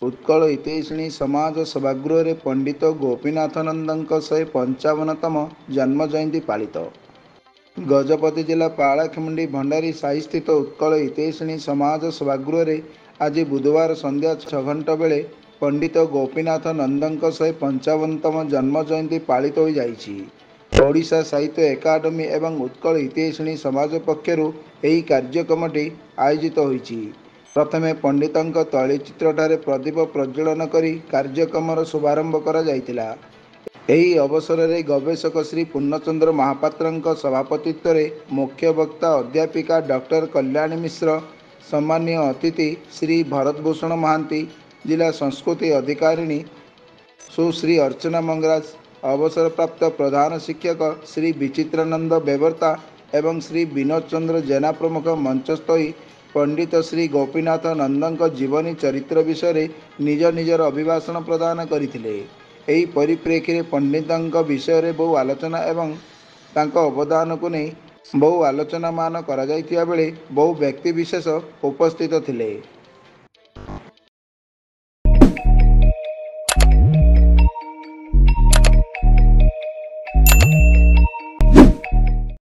उत्कल हितैषिणी समाज सभागृह पंडित गोपीनाथ नंदଙ୍କ 155तम जन्म जयंती पालित। गजपति जिला पालाखेमुंडी भंडारी साही स्थित उत्कल हितैषिणी समाज सभागृह आज बुधवार संध्या 6 घंटा बेले पंडित गोपीनाथ नंदଙ୍କ 155तम जन्म जयंती पालित हो जाइछि। ओडिशा साहित्य एकाडेमी एवं उत्कल हितैषिणी समाज पक्षरु एही कार्यक्रमटी आयोजित होइछि। प्रथमे पंडितଙ୍କ तैलचित्रठारे प्रदीप प्रज्वलन करी कार्यक्रमर शुभारंभ करा जायतिला। एही अवसर में गवेषक श्री पूर्णचंद्र महापात्रଙ୍କ सभापतित्व में मुख्य वक्ता अध्यापिका डॉक्टर कल्याणी मिश्र, सम्मानीय अतिथि श्री भरतभूषण महांती, जिला संस्कृति अधिकारिणी सुश्री अर्चना मंगराज, अवसरप्राप्त प्रधान शिक्षक श्री विचित्रानंद बेवर्ता एवं श्री विनोद चंद्र जेना प्रमुख मंचस्थ होई पंडित श्री गोपीनाथ नंदଙ୍କ जीवनी चरित्र विषय निज निजर अभिभाषण प्रदान करथिले। एही परिप्रेक्षी में पंडितଙ୍କ विषय बहु आलोचना एवं तांको अवदान को नहीं बहु आलोचना मान करा जायतिया बेले बहु व्यक्ति विशेष उपस्थित थिले।